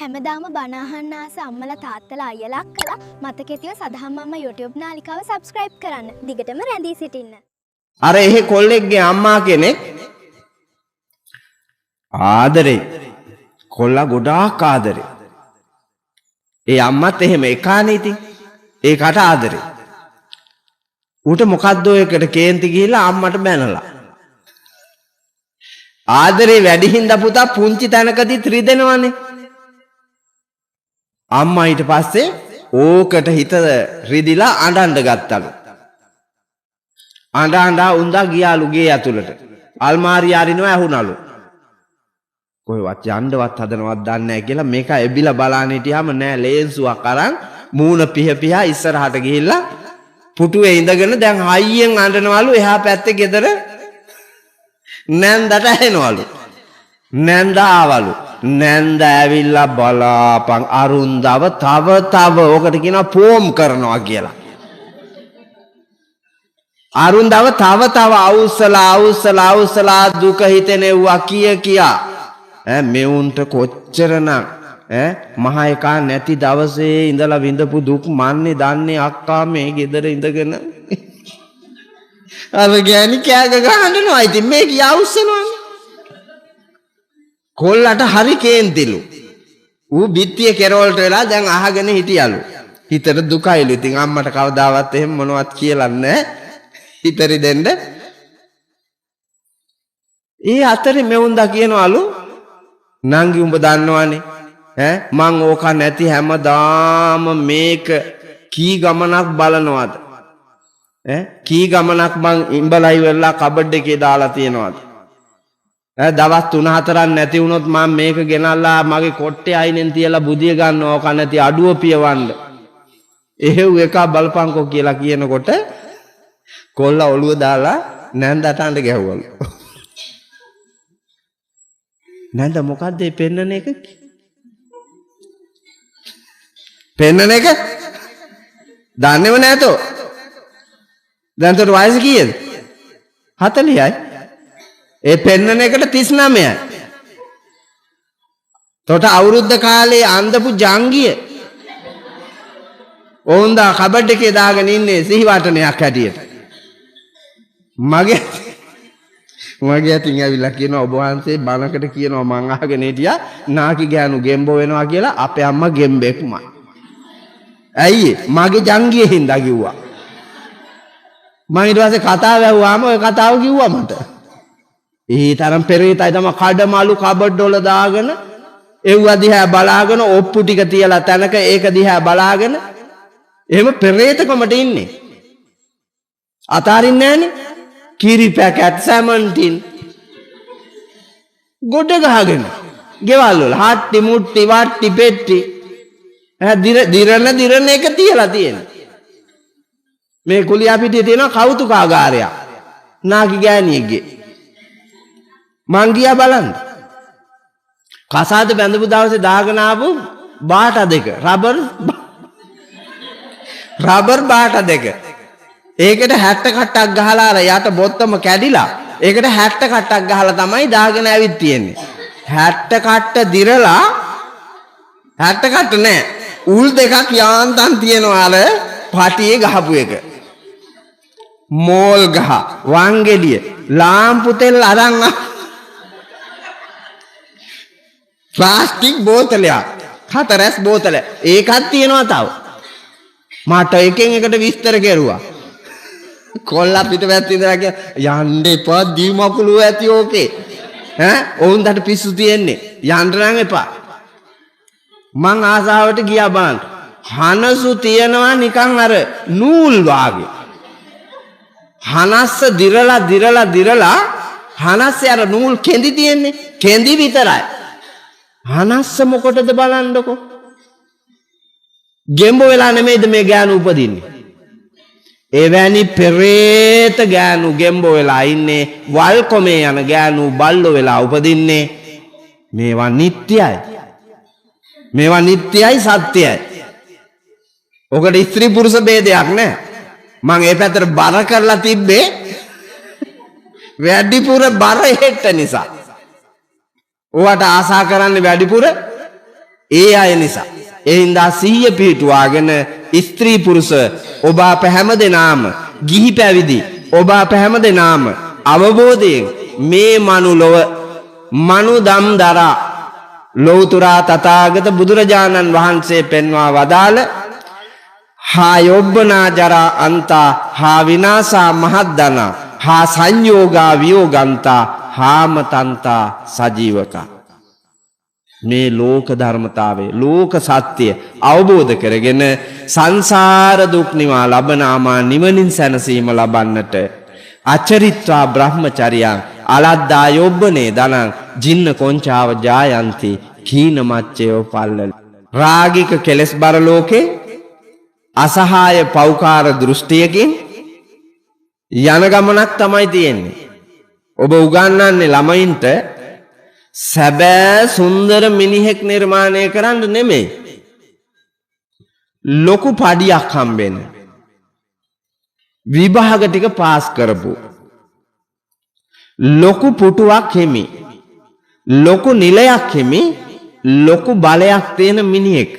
හැමදාම බණ අහන්න ආස අම්මලා තාත්තලා අයියලා අක්කලා මතකෙ තියව සදහම් අම්මා YouTube නාලිකාව subscribe කරන්න. දිගටම රැඳී සිටින්න. අර එහෙ කොල්ලෙක්ගේ අම්මා කෙනෙක් ආදරේ. කොල්ලා ගොඩාක් ආදරේ. ඒ අම්මත් එහෙම එකානේ ඉතින්. ඒකට ආදරේ. ඌට මොකද්ද ඔයකට කේන්ති ගිහිල්ලා අම්මට බැනලා. ආදරේ වැඩි හින්දා පුතා පුංචි තැනකදී ත්‍රිදෙනවනේ. අම්මා ඊට පස්සේ ඕකට හිත රිදිලා අඬන්න ගත්තලු. අඬා උන්දා ගියාලු ගේ ඇතුළට. අල්මාරිය අරිනවා ඇහුණලු. කොහෙවත් යන්නවත් හදනවත් දන්නේ නැහැ කියලා මේක එබිලා බලන්න හිටියාම නෑ ලේන්සුවක් අරන් මූණ පිහ ඉස්සරහට ගිහිල්ලා පුටුවේ ඉඳගෙන දැන් හයියෙන් අඬනවලු එහා පැත්තේ ගෙදර නැන්දට ඇහෙනවලු. නැන්ද ආවලු. නැන්ද ඇවිල්ලා බලාපන් අරුන්දව තව ඔකට කියනවා පෝම් කරනවා කියලා. අරුන්දව තව අවුස්සලා දුක හිතෙනෙව්වා කියා මෙවුන්ට කොච්චරනම් මහ එකා නැති දවසේ ඉඳලා විඳපු දුක් මන්නේ දන්නේ අක්කා මේ ගෙදර ඉඳගෙන අර ගෑණි කෑග ගහනවා. ඉතින් මේ කිය අවුස්සනවානේ. කොල්ලට හරි කේන්තිලු. ඌ බිත්තිය කෙරවලට වෙලා දැන් අහගෙන හිටියලු. හිතට දුකයිලු. ඉතින් අම්මට කවදාවත් එහෙම මොනවත් කියලා නැහැ. හිතරි දෙන්න. ඒ අතරේ මෙවුන්දා කියනවලු නංගි උඹ දන්නවනේ මං ඕක නැති හැමදාම මේක කී ගමනක් බලනවාද කී ගමනක් මං ඉඹලා ඉවරලා කබඩ් එකේ දාලා තියනවාද දවස් 3-4ක් නැති වුණොත් මම මේක ගෙනල්ලා මගේ කොට්ටේ අයිනෙන් තියලා බුදිය ගන්නවා ඕක නැති අඩුව පියවන්න එහෙව් එක බලපංකෝ කියලා කියනකොට කොල්ලා ඔළුව දාලා නැන්දට අඬ ගැහුවලු. නැන්ද මොකද්ද මේ පෙන්නන එක? පෙන්නන එක? දන්නේව නැතෝ. දැන් තොට වයස කීයද? 40යි. ඒ පෙන්නන එකට 39යි. තොට අවුරුද්ද කාලේ අන්දපු ජංගිය. ඕන්දා කබඩ් එකේ දාගෙන ඉන්නේ සිහිවටනයක් හැටියට. මගේ අතින් ඇවිල්ලා කියනවා ඔබ වහන්සේ බණකට කියනවා මං අහගෙන හිටියා නාකි ගෑනු ගෙම්බෝ වෙනවා කියලා අපේ අම්මා ගෙම්බෙක්මයි. ඇයි මගේ ජංගියේ හින්දා කිව්වා. මම ඊට පස්සේ කතාව ඇහුවාම ඔය කතාව කිව්වා මට. ඒ තරම් පෙරේතයි තමයි කඩමාළු කබඩ් වල දාගෙන එව්ව දිහා බලාගෙන ඔප්පු ටික තියලා තැනක ඒක දිහා බලාගෙන එහෙම පෙරේතකමට ඉන්නේ. අතාරින්නේ නැහනේ. කිරි පැකට් සැමන් ටින් ගොඩ ගහගෙන ගෙවල් වල හට්ටි මුට්ටි වට්ටි පෙට්ටි දිරන එක තියලා තියෙනවා. මේ කුලියා පිටියේ තියෙන කෞතුකාගාරයක් නාකි ගෑණියෙක්ගේ මං ගියා බලන්න. කසාද බැඳපු දවසේ දාගෙන ආපු බාට දෙක රබර් බාට දෙක ඒකට 60 කට්ටක් ගහලා අර යට බොත්තම කැඩිලා ඒකට 60 කට්ටක් ගහලා තමයි දාගෙන ඇවිත් තියෙන්නේ. 60 කට්ට දිරලා 60 කට්ට නෑ උල් දෙකක් යාන්තම් තියෙනවා අර පටියේ ගහපු එක. මෝල් ගහ වංගෙඩිය ලාම්පු තෙල් අරන් ප්ලාස්ටික් බෝතලයක් හතරස් බෝතල ඒකක් තියෙනවා තව. මට එකෙන් එකට විස්තර කෙරුවා. කොල්ලා පිටපැත්ත ඉඳලා යන්න එපා දී මකුළු ඇති ඕකේ ඔවුන්ට පිස්සු තියෙන්නේ යන්න නම් එපා. මං ආසාවට ගියා බලන්න. හනසු තියනවා නිකන් අර නූල් වාගේ. හනස්ස දිරලා හනස්සේ අර නූල් කෙඳි තියෙන්නේ කෙඳි විතරයි. හනස්ස මොකටද බලන්නකෝ. ගෙම්බ වෙලා නෙමෙයිද මේ ගෑනු උපදින්නේ. එවැනි පෙරේත ගෑනු ගෙම්බෝ වෙලා ඉන්නේ වල්කොමේ යන ගෑනු බල්ලෝ වෙලා උපදින්නේ. මේවා නිට්ටයයි සත්‍යයි. ඔකට ස්ත්‍රී පුරුෂ ભેදයක් නැහැ. මං ඒ පැත්තට බර කරලා තිබ්බේ වැඩිපුර බර හෙට්ට නිසා. ඔයාට ආසා කරන්නේ වැඩිපුර ඒ අය නිසා. ඒ හින්දා සිහිය පිහිටුවාගෙන ස්ත්‍රී පුරුෂ ඔබ අප හැමදෙනාම ගිහි පැවිදි ඔබ අප හැමදෙනාම අවබෝධයෙන් මේ මනුලොව මනුදම් දරා ලෞතුරා තථාගත බුදුරජාණන් වහන්සේ පෙන්වා වදාළ හා යොබ්බනා ජරා අන්තා හා විනාසා මහද්දනා හා සංයෝගා වියෝගන්තා හාමතන්තා සජීවකා. මේ ලෝක ධර්මතාවය ලෝක සත්‍ය අවබෝධ කරගෙන සංසාර දුක් නිවා ලබනාමා නිවනින් සැනසීම ලබන්නට අචරිත්වා බ්‍රහ්මචර්යං අලද්දා යොබ්බනේ දනං ජින්න කොංචාව ජායන්ති කීන මච්චයෝ පල්ලල. රාගික කෙලෙස් බර ලෝකේ අසහාය පෞකාර දෘෂ්ටියකින් යන ගමනක් තමයි තියෙන්නේ. ඔබ උගන්වන්නේ ළමයින්ට සැබෑ සුන්දර මිනිහෙක් නිර්මාණය කරන්න නෙමෙයි. ලොකු පඩියක් හම්බෙන්න. විභාග ටික පාස් කරපු. ලොකු පුටුවක් හිමි. ලොකු නිලයක් හිමි. ලොකු බලයක් තියෙන මිනිහෙක්.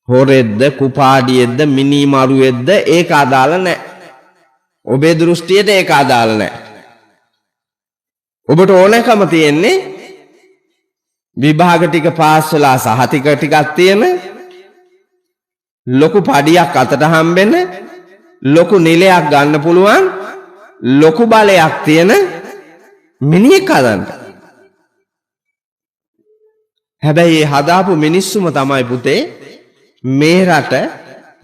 හොරෙද්ද කුපාඩියෙද්ද මිනිමරුවෙද්ද ඒක අදාළ නැහැ. ඔබේ දෘෂ්ටියට ඒක අදාළ නැහැ. ඔබට ඕනෑකම තියෙන්නේ විභාග ටික පාස් වෙලා සහතික ටිකක් තියෙන ලොකු පඩියක් අතට හම්බෙන්න ලොකු නිලයක් ගන්න පුළුවන් ලොකු බලයක් තියෙන මිනිහෙක් හදන්න. හැබැයි මේ හදාපු මිනිස්සුම තමයි පුතේ මේ රට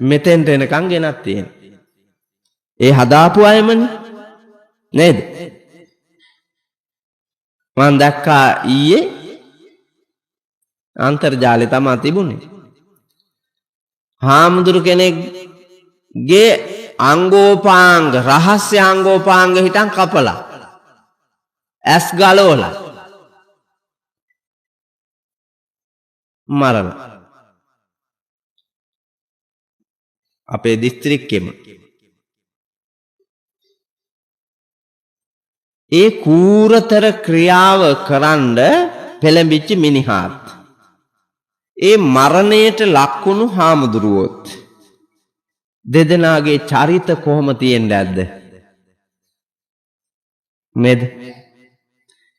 මෙතෙන්ට එනකන් ගෙනත් තියෙන්නේ. ඒ හදාපු අයමනේ නේද? මම දැක්කා ඊයේ අන්තර්ජාලේ තමයි තිබුණේ. හාමුදුරු කෙනෙක්ගේ අංගෝපාංග රහස්‍ය අංගෝපාංග හිටන් කපලා ඇස් ගලවලා මරණ. අපේ දිස්ත්‍රික්කෙම ඒ කූරතර ක්‍රියාව කරන්න පෙළඹිච්ච මිනිහාත් ඒ මරණයට ලක්වුණු හාමුදුරුවොත් දෙදෙනාගේ චරිත කොහොම තියෙන්නේ නැද්ද? නේද?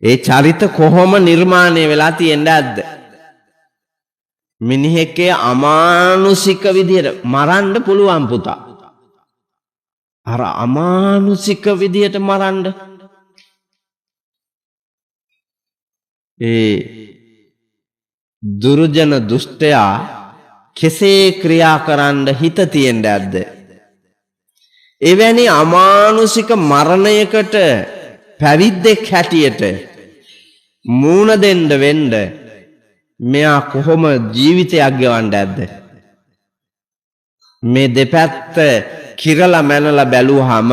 ඒ චරිත කොහොම නිර්මාණය වෙලා තියෙන්නේ නැද්ද? මිනිහෙක්ගේ අමානුෂික විදියට මරන්න පුළුවන් පුතා. අර අමානුෂික විදියට මරන්න ඒ දුර්ජන දුෂ්ටයා කෙසේ ක්‍රියා කරන්න හිත තියෙන්නේ නැද්ද? එවැනි අමානුෂික මරණයකට පැවිද්දෙක් හැටියට මූණ දෙන්න වෙන්න මෙයා කොහොම ජීවිතයක් ගෙවන්න ඇද්ද? මේ දෙපැත්ත කිරලා මැනලා බැලුවාම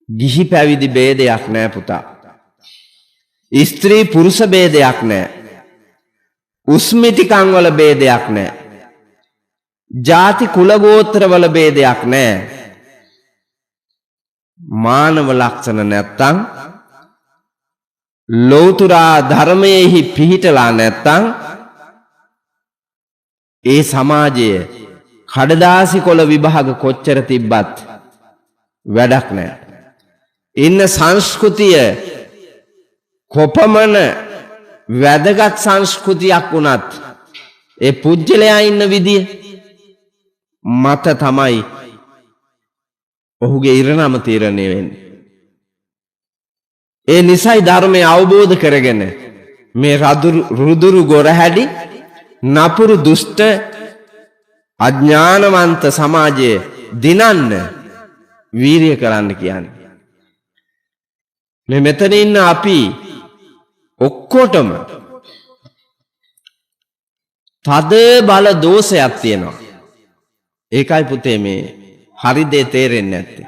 ගිහි පැවිදි ભેදයක් නෑ පුතා. ස්ත්‍රී පුරුෂ ભેදයක් නෑ. උස්මිතිකම් වල ભેදයක් නෑ. ಜಾති කුල ගෝත්‍ර වල ભેදයක් නෑ. මානව ලක්ෂණ නැත්තම් ලෞතුරා ධර්මයේහි පිහිටලා නැත්තම් ඒ සමාජයේ කඩදාසි කොළ විභාග කොච්චර තිබ්බත් වැඩක් නෑ. ඉන්න සංස්කෘතිය කොපමණ වැදගත් සංස්කෘතියක් වුණත් ඒ පුජ්‍යලයා ඉන්න විදිය මත තමයි ඔහුගේ ඉරණම තීරණය වෙන්නේ. ඒ නිසයි ධර්මය අවබෝධ කරගෙන මේ රුදුරු ගොරහැඩි නපුරු දුෂ්ට අඥානවන්ත සමාජයේ දිනන්න වීරිය කරන්න කියන්නේ. මේ මෙතන ඉන්න අපි ඔක්කොටම තද බල දෝෂයක් තියෙනවා. ඒකයි පුතේ මේ හරි දේ තේරෙන්නේ නැත්තේ.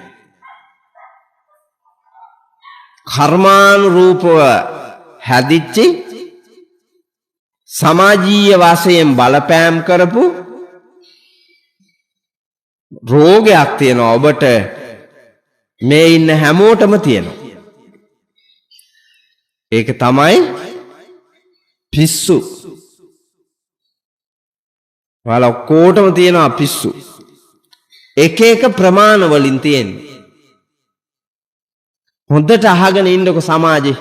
කර්මානුරූපව හැදිච්ච සමාජීය වශයෙන් බලපෑම් කරපු රෝගයක් තියෙනවා ඔබට මේ ඉන්න හැමෝටම තියෙනවා. ඒක තමයි පිස්සු. ඔයාලා ඔක්කොටම තියෙනවා පිස්සු. එක එක ප්‍රමාණ වලින් තියෙන්නේ. හොඳට අහගෙන ඉන්නකො සමාජේ.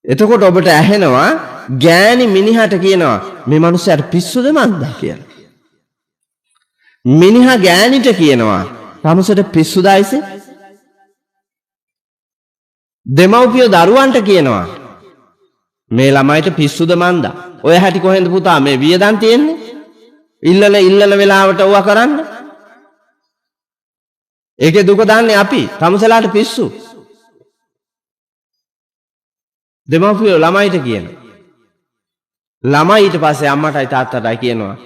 එතකොට ඔබට ඇහෙනවා ගෑණි මිනිහට කියනවා මේ මිනිහට පිස්සුද මන්ද කියලා. මිනිහා ගෑණිට කියනවා "රමසට පිස්සුදායිස?" දෙමව්පියෝ දරුවන්ට කියනවා "මේ ළමයිට පිස්සුද මන්ද?" ඔය හැටි කොහෙන්ද පුතා මේ වියදම් තියෙන්නේ? ඉල්ලන වෙලාවට ඕවා කරන්න. ඒකේ දුක දන්නේ අපි. රමසලාට පිස්සු. දෙමව්පියෝ ළමයිට කියනවා. ළමයි ඊට පස්සේ අම්මටයි තාත්තටයි කියනවා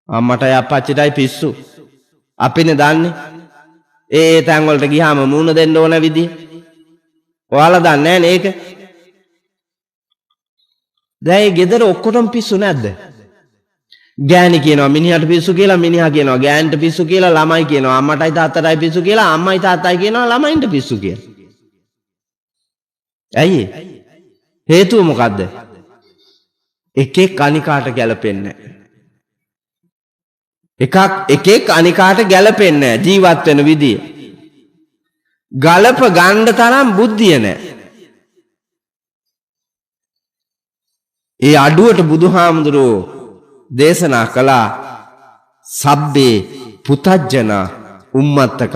අම්මටයි අප්පච්චිටයි පිස්සු. අපිනේ දන්නේ. ඒ තැන් වලට ගියාම මූණ දෙන්න ඕන විදිය. ඔයාලා දන්නේ නැහැ නේක. දැන් මේ ගෙදර ඔක්කොටම පිස්සු නැද්ද? ගෑණි කියනවා මිනිහට පිස්සු කියලා, මිනිහා කියනවා ගෑණිට පිස්සු කියලා, ළමයි කියනවා අම්මටයි තාත්තටයි පිස්සු කියලා, අම්මයි තාත්තයි කියනවා ළමයින්ට පිස්සු කියලා. ඇයි? හේතුව මොකද්ද? එකෙක් අනිකාට ගැලපෙන්නේ එකෙක් අනිකාට ගැලපෙන්නේ ජීවත් වෙන විදිය. ගලප ගන්න තරම් බුද්ධිය නැහැ. ඒ අඩුවට බුදුහාමුදුරෝ දේශනා කළා සබ්බේ පුතජ්ජන උම්මත්තක